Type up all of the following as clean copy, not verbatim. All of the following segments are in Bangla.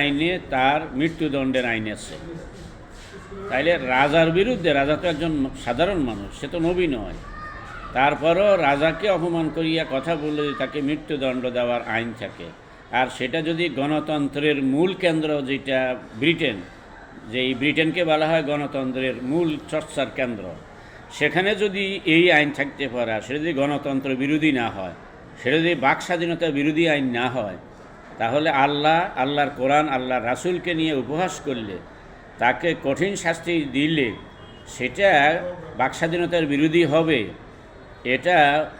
আইনে তার মৃত্যুদণ্ডের আইন আছে। তাইলে রাজার বিরুদ্ধে, রাজা তো একজন সাধারণ মানুষ, সে তো নবী নয়, তারপরও রাজাকে অপমান করিয়া কথা বলে তাকে মৃত্যুদণ্ড দেওয়ার আইন থাকে। আর সেটা যদি গণতন্ত্রের মূল কেন্দ্র যেটা ব্রিটেন, যেই ব্রিটেনকে বলা হয় গণতন্ত্রের মূল চর্চার কেন্দ্র, সেখানে যদি এই আইন থাকতে পারে, সেটা যদি গণতন্ত্র বিরোধী না হয়, সেটা যদি বাক স্বাধীনতা বিরোধী আইন না হয়, তাহলে আল্লাহর কোরআন, আল্লাহর রাসূলকে নিয়ে উপহাস করলে, তাকে কঠিন শাস্তি দিলে সেটা বাক স্বাধীনতার বিরোধী হবে। এটা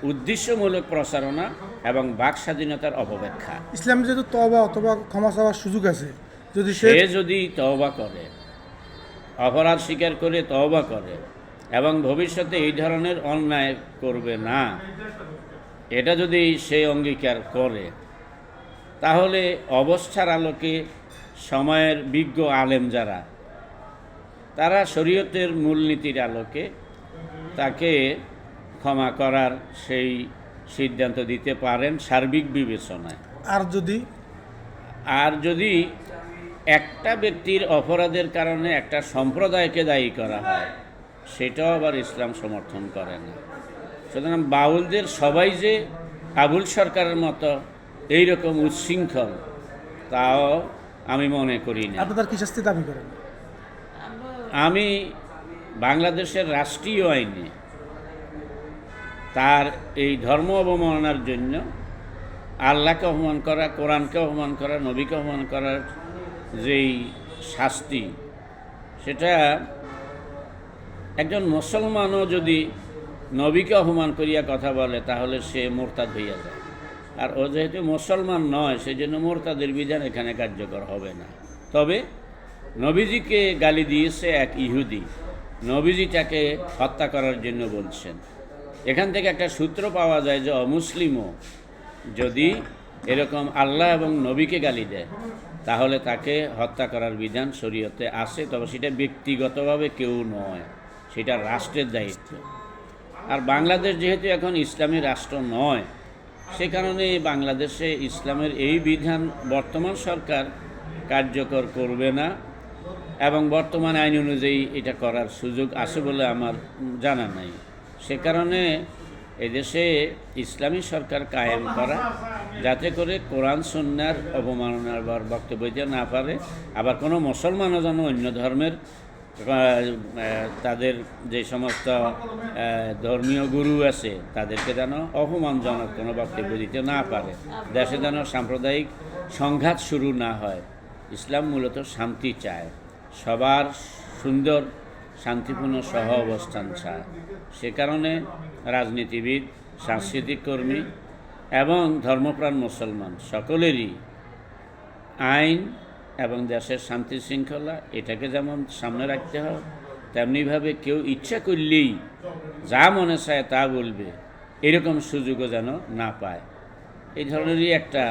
উদ্দেশ্যমূলক প্রচারণা এবং বাক স্বাধীনতার অপব্যাখ্যা। ইসলামে যেহেতু তওবা অথবা ক্ষমা চাওয়ার সুযোগ আছে, যদি সে যদি তওবা করে, অপরাধ স্বীকার করে তওবা করে এবং ভবিষ্যতে এই ধরনের অন্যায় করবে না, এটা যদি সে অঙ্গীকার করে, তাহলে অবস্থার আলোকে সময়ের বিজ্ঞ আলেম যারা, তারা শরীয়তের মূলনীতির আলোকে তাকে ক্ষমা করার সেই সিদ্ধান্ত দিতে পারেন সার্বিক বিবেচনায়। আর যদি একটা ব্যক্তির অপরাধের কারণে একটা সম্প্রদায়কে দায়ী করা হয়, সেটাও আবার ইসলাম সমর্থন করে না। সুতরাং বাউলদের সবাই যে আবুল সরকারের মতো এইরকম উচ্ছৃঙ্খল, তাও আমি মনে করি না। আপনাদের কি শাস্তি দাবি করেন? আমি বাংলাদেশের রাষ্ট্রীয় আইনে তার এই ধর্ম অবমাননার জন্য আল্লাহকে অপমান করা, কোরআনকে অপমান করা, নবীকে অপমান করার যেই শাস্তি, সেটা একজন মুসলমানও যদি নবীকে অপমান করিয়া কথা বলে, তাহলে সে মোরতাদ হইয়া যায়। আর ও যেহেতু মুসলমান নয়, সেই জন্য মোরতাদের বিধান এখানে কার্যকর হবে না। তবে নবীজিকে গালি দিয়েছে এক ইহুদি, নবীজিটাকে হত্যা করার জন্য বলছেন। এখান থেকে একটা সূত্র পাওয়া যায় যে অমুসলিমও যদি এরকম আল্লাহ এবং নবীকে গালি দেয়, তাহলে তাকে হত্যা করার বিধান শরীয়তে আছে। তবে সেটা ব্যক্তিগতভাবে কেউ নয়, সেটা রাষ্ট্রের দায়িত্ব। আর বাংলাদেশ যেহেতু এখন ইসলামী রাষ্ট্র নয়, সে কারণে বাংলাদেশে ইসলামের এই বিধান বর্তমান সরকার কার্যকর করবে না এবং বর্তমান আইন অনুযায়ী এটা করার সুযোগ আছে বলে আমার জানা নাই। সে কারণে এদেশে ইসলামী সরকার কায়েম করা, যাতে করে কোরআন সুন্নাহর অবমাননার বক্তব্য দিতে না পারে। আবার কোনো মুসলমানও যেন অন্য ধর্মের তাদের যে সমস্ত ধর্মীয় গুরু আছে, তাদেরকে যেন অপমানজনক কোনো বক্তব্য দিতে না পারে। দেশে যেন সাম্প্রদায়িক সংঘাত শুরু না হয়। ইসলাম মূলত শান্তি চায়, সবার সুন্দর শান্তিপূর্ণ সহ অবস্থান চায়। সে কারণে রাজনীতিবিদ, সাংস্কৃতিক কর্মী এবং ধর্মপ্রাণ মুসলমান সকলেরই আইন এবং দেশের শান্তি শৃঙ্খলা এটাকে যেমন সামনে রাখতে হয়, তেমনিভাবে কেউ ইচ্ছা করলেই যা মনে চায় তা বলবে, এরকম সুযোগও যেন না পায়। এই ধরনেরই একটা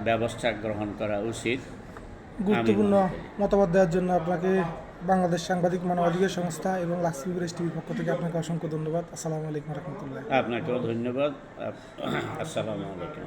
ব্যবস্থা গ্রহণ করা উচিত। গুরুত্বপূর্ণ মতামত দেওয়ার জন্য আপনাকে বাংলাদেশ সাংবাদিক মানবাধিকার সংস্থা এবং লাক্সমি প্রেস টিভির পক্ষ থেকে আপনাকে অসংখ্য ধন্যবাদ। আসসালামু আলাইকুম রহমতুল্লাহ। আপনাকেও ধন্যবাদ। আসসালামু আলাইকুম।